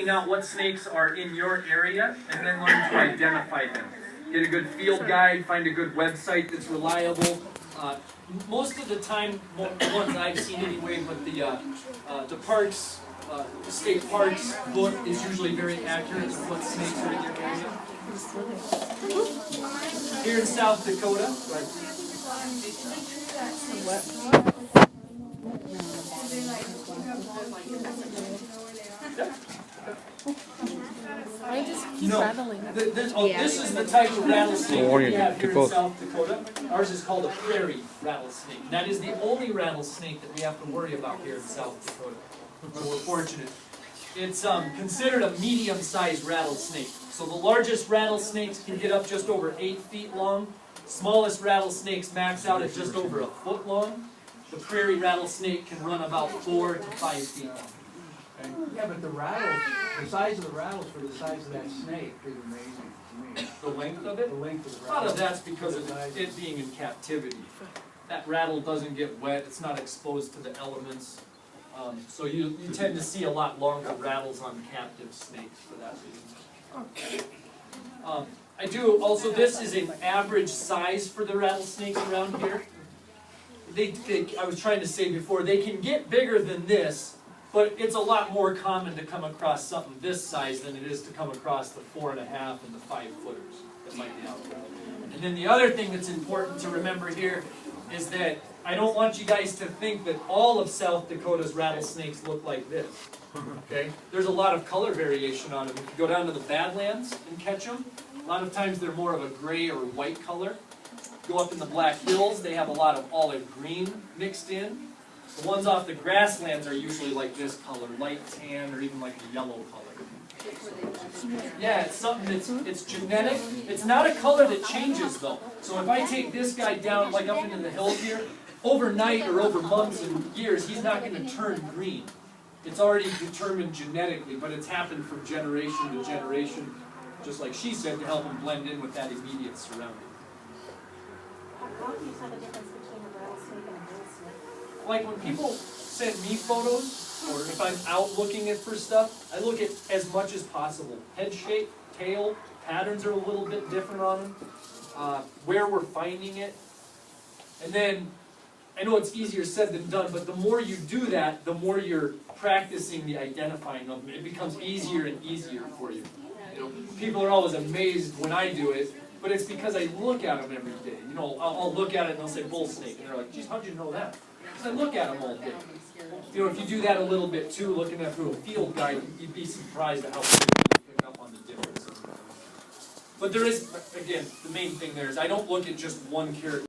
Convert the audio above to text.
finding out what snakes are in your area, and then learn to identify them. Get a good field guide, find a good website that's reliable. Most of the time, the ones I've seen anyway, with the parks, the state parks book is usually very accurate with what snakes are in your area. Here in South Dakota, I just keep rattling. This is the type of rattlesnake that we have here in South Dakota. Ours is called a prairie rattlesnake. That is the only rattlesnake that we have to worry about here in South Dakota. So we're fortunate. It's considered a medium-sized rattlesnake. So the largest rattlesnakes can get up just over 8 feet long. Smallest rattlesnakes max out at just over a foot long. The prairie rattlesnake can run about 4 to 5 feet long. Okay. Yeah, but the size of the rattles for the size of that snake is amazing to me. The length of it? The length of the A lot rattle. of that's because of it being in captivity. That rattle doesn't get wet, it's not exposed to the elements. So you tend to see a lot longer rattles on captive snakes for that reason. I do also, this is an average size for the rattlesnakes around here. I was trying to say before, they can get bigger than this, but it's a lot more common to come across something this size than it is to come across the 4.5 and the 5 footers that might be out there. And then the other thing that's important to remember here is that I don't want you guys to think that all of South Dakota's rattlesnakes look like this. Okay? There's a lot of color variation on them. If you go down to the Badlands and catch them, a lot of times they're more of a gray or white color. Go up in the Black Hills, they have a lot of olive green mixed in. The ones off the grasslands are usually like this color, light tan or even like a yellow color. Yeah, it's something it's genetic. It's not a color that changes though. So if I take this guy down like up into the hills here, overnight or over months and years, he's not going to turn green. It's already determined genetically, but it's happened from generation to generation, just like she said, to help him blend in with that immediate surrounding. How do you tell the difference between a rattlesnake and a bull snake? Like when people send me photos, or if I'm out looking for stuff, I look at as much as possible. Head shape, tail, patterns are a little bit different on them, where we're finding it. And then, I know it's easier said than done, but the more you do that, the more you're practicing the identifying of them. It becomes easier and easier for you. You know, people are always amazed when I do it, but it's because I look at them every day. You know, I'll look at it and I'll say bull snake, and they're like, geez, how'd you know that? Because I look at them all day. You know, if you do that a little bit too, looking at through a field guide, you'd be surprised at how quickly you pick up on the difference. But there is, again, the main thing there is I don't look at just one character.